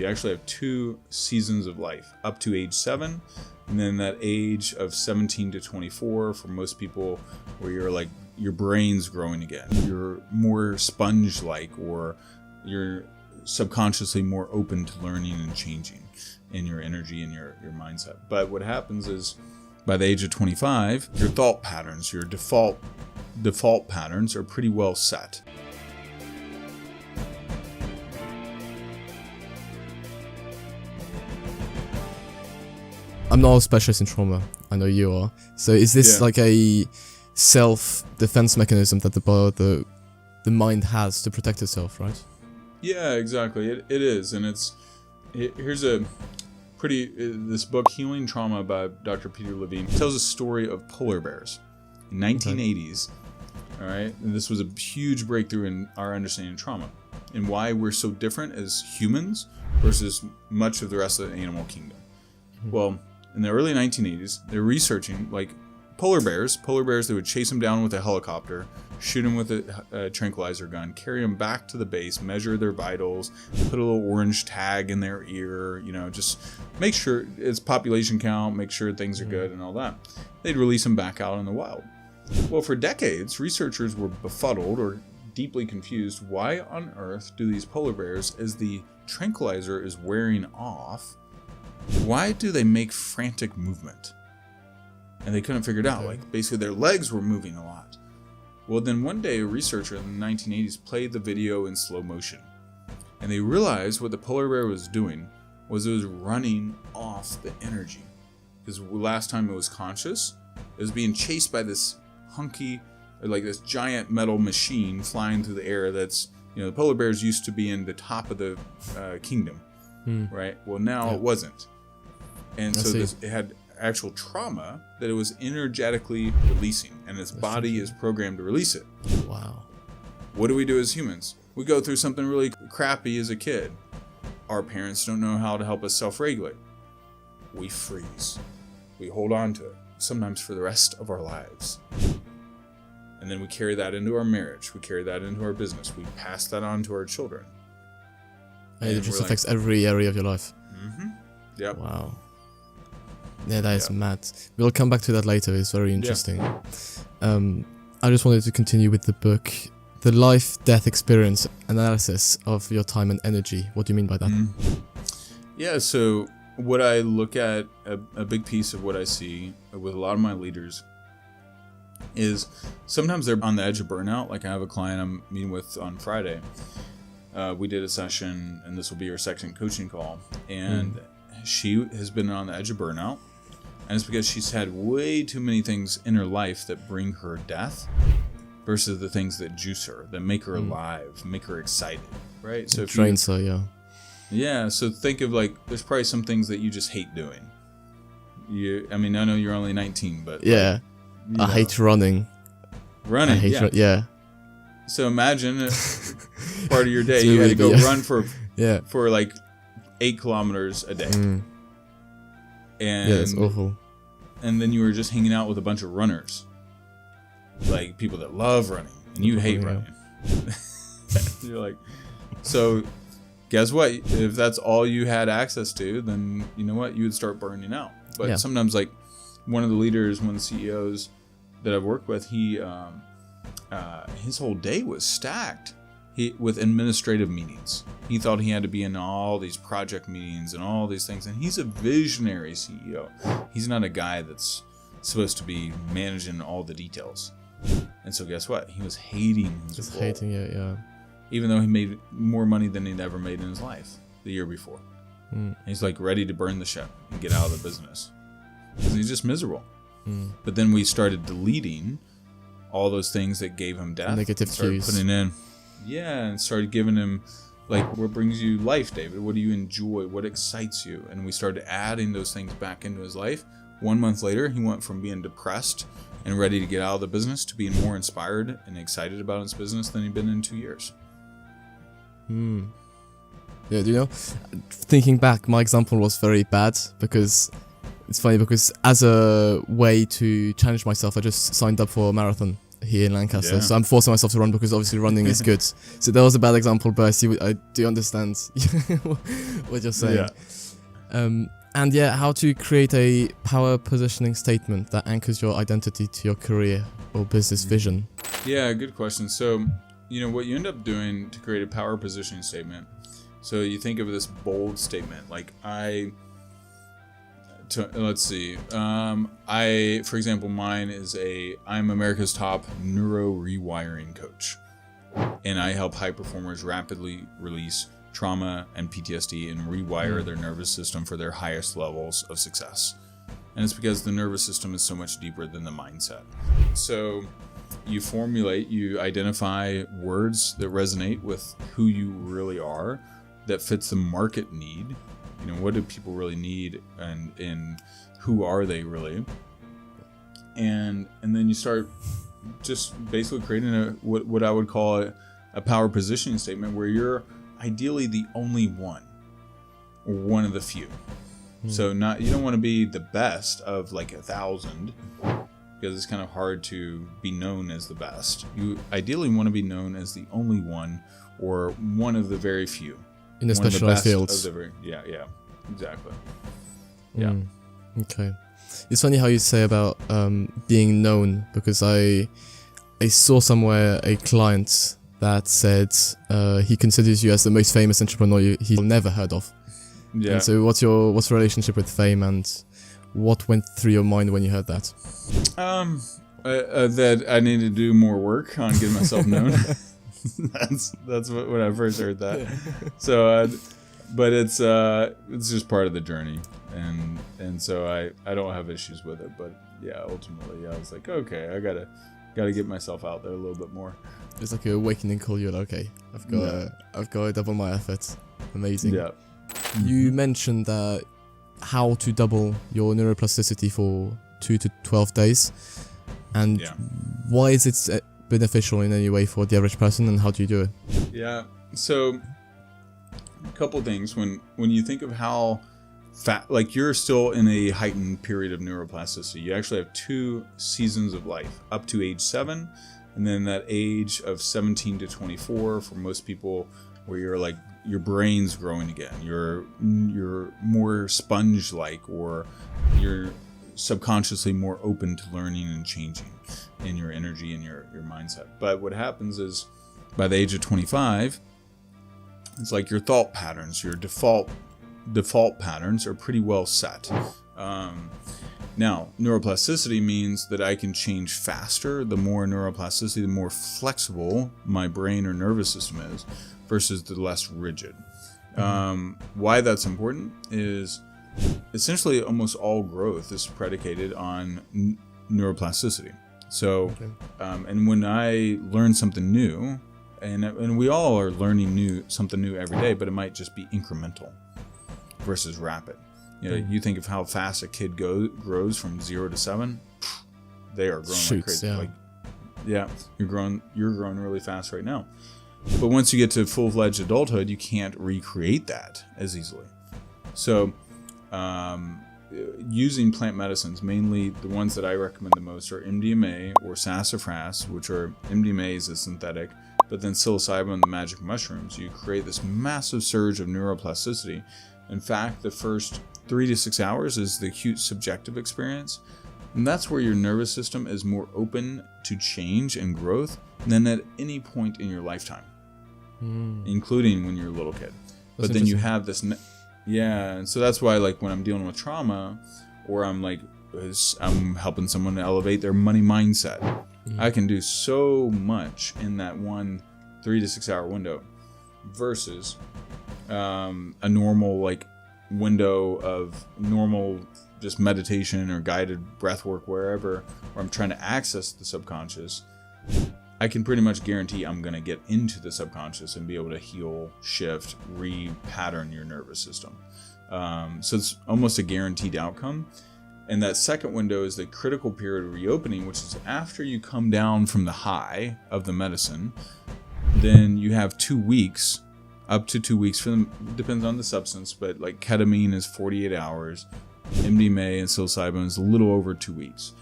You actually have 2 seasons of life, up to age 7, and then that age of 17 to 24 for most people, where you're like, your brain's growing again. You're more sponge-like, or you're subconsciously more open to learning and changing in your energy and your mindset. But what happens is, by the age of 25, your thought patterns, your default patterns are pretty well set. I'm not a specialist in trauma. I know you are. So is this like a self-defense mechanism that the mind has to protect itself, right? Yeah, exactly. It is, and here's a pretty this book, Healing Trauma, by Dr. Peter Levine, tells a story of polar bears in 1980s. All right, and this was a huge breakthrough in our understanding of trauma and why we're so different as humans versus much of the rest of the animal kingdom. Well, in the early 1980s, they're researching like polar bears. They would chase them down with a helicopter, shoot them with a tranquilizer gun, carry them back to the base, measure their vitals, put a little orange tag in their ear, just make sure it's population count, make sure things are good and all that. They'd release them back out in the wild. Well, for decades, researchers were befuddled or deeply confused. Why on earth do these polar bears, as the tranquilizer is wearing off, why do they make frantic movement? And they couldn't figure it out. Like, basically their legs were moving a lot. Well, then one day a researcher in the 1980s played the video in slow motion. And they realized what the polar bear was doing was it was running off the energy. Because last time it was conscious, it was being chased by this hunky, like this giant metal machine flying through the air that's, the polar bears used to be in the top of the kingdom, right? Well, now it wasn't. And so it had actual trauma that it was energetically releasing, and its body is programmed to release it. Wow. What do we do as humans? We go through something really crappy as a kid. Our parents don't know how to help us self-regulate. We freeze. We hold on to it, sometimes for the rest of our lives. And then we carry that into our marriage. We carry that into our business. We pass that on to our children. And it just affects every area of your life. Mm-hmm. Yep. Wow. Yeah, that is mad. We'll come back to that later. It's very interesting. I just wanted to continue with the book, the life-death experience analysis of your time and energy. What do you mean by that? Yeah, so what I look at, a big piece of what I see with a lot of my leaders is sometimes they're on the edge of burnout. Like I have a client I'm meeting with on Friday. We did a session, and this will be our second coaching call. And she has been on the edge of burnout. And it's because she's had way too many things in her life that bring her death versus the things that juice her, that make her alive, make her excited, right? So Trains her, yeah, so think of like, there's probably some things that you just hate doing. I know you're only 19, but... Yeah, I hate running. Running, yeah. So imagine part of your day, you had to go run for like 8 kilometers a day. And yeah, that's awful. And then you were just hanging out with a bunch of runners, like people that love running, and you hate running. You're like, so guess what? If that's all you had access to, then you know what? You would start burning out. But sometimes, like one of the leaders, one of the CEOs that I've worked with, his whole day was stacked with administrative meetings. He thought he had to be in all these project meetings and all these things. And he's a visionary CEO. He's not a guy that's supposed to be managing all the details. And so guess what? He was hating his role. Hating it, yeah. Even though he made more money than he'd ever made in his life the year before. He's like ready to burn the ship and get out of the business. Because he's just miserable. But then we started deleting all those things that gave him death. Negative cues. Putting in. Yeah, and started giving him, like, what brings you life, David? What do you enjoy? What excites you? And we started adding those things back into his life. 1 month later, he went from being depressed and ready to get out of the business to being more inspired and excited about his business than he'd been in 2 years. Yeah, do you know, thinking back, my example was very bad because it's funny because as a way to challenge myself, I just signed up for a marathon here in Lancaster. Yeah. So I'm forcing myself to run because obviously running is good. So that was a bad example, but I do understand what you're saying. Yeah. And yeah, how to create a power positioning statement that anchors your identity to your career or business vision. Yeah, good question. So, what you end up doing to create a power positioning statement, so you think of this bold statement, like let's see, for example, mine is I'm America's top neuro rewiring coach, and I help high performers rapidly release trauma and PTSD and rewire their nervous system for their highest levels of success. And it's because the nervous system is so much deeper than the mindset. So you identify words that resonate with who you really are, that fits the market need. What do people really need, and who are they really? And then you start just basically creating what I would call a power positioning statement, where you're ideally the only one, or one of the few. So you don't want to be the best of like 1,000, because it's kind of hard to be known as the best. You ideally want to be known as the only one, or one of the very few in the specialized fields. Yeah, exactly. Okay. It's funny how you say about being known, because I saw somewhere a client that said he considers you as the most famous entrepreneur he's never heard of. Yeah. And so what's your relationship with fame, and what went through your mind when you heard that? That I need to do more work on getting myself known. that's when I first heard that. So, but it's just part of the journey, and so I don't have issues with it. But yeah, ultimately I was like, okay, I gotta get myself out there a little bit more. It's like an awakening call. You're like, okay, I've got to double my efforts. Amazing. Yeah. You mentioned that how to double your neuroplasticity for 2 to 12 days, and why is it beneficial in any way for the average person, and how do you do it? Yeah. So a couple things. When you think of how like you're still in a heightened period of neuroplasticity, you actually have 2 seasons of life, up to age 7, and then that age of 17 to 24 for most people, where you're like, your brain's growing again, you're more sponge-like, or you're subconsciously more open to learning and changing in your energy and your mindset. But what happens is, by the age of 25, it's like your thought patterns, your default patterns are pretty well set. Now, neuroplasticity means that I can change faster. The more neuroplasticity, the more flexible my brain or nervous system is, versus the less rigid. Why that's important is, essentially almost all growth is predicated on neuroplasticity. So, and when I learn something new, and we all are learning something new every day, but it might just be incremental versus rapid. You think of how fast a kid grows from 0 to 7. They are growing like crazy. You're growing really fast right now. But once you get to full-fledged adulthood, you can't recreate that as easily. So, using plant medicines, mainly the ones that I recommend the most are MDMA or sassafras, which are, MDMA is a synthetic, but then psilocybin and the magic mushrooms, you create this massive surge of neuroplasticity. In fact, the first 3 to 6 hours is the acute subjective experience, and that's where your nervous system is more open to change and growth than at any point in your lifetime, including when you're a little kid. But then you have this, and so that's why, like, when I'm dealing with trauma, or I'm helping someone to elevate their money mindset, I can do so much in that 3 to 6 hour window, versus a normal window of normal just meditation or guided breath work, where I'm trying to access the subconscious. I can pretty much guarantee I'm going to get into the subconscious and be able to heal, shift, re-pattern your nervous system. So it's almost a guaranteed outcome. And that second window is the critical period of reopening, which is after you come down from the high of the medicine. Then you have 2 weeks, up to 2 weeks, depends on the substance, but like ketamine is 48 hours, MDMA and psilocybin is a little over 2 weeks.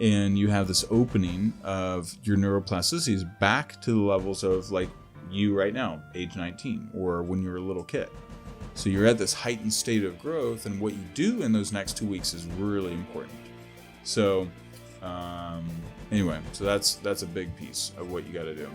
and you have this opening of your neuroplasticities back to the levels of like you right now, age 19, or when you were a little kid. So you're at this heightened state of growth, and what you do in those next 2 weeks is really important. So anyway, so that's a big piece of what you got to do.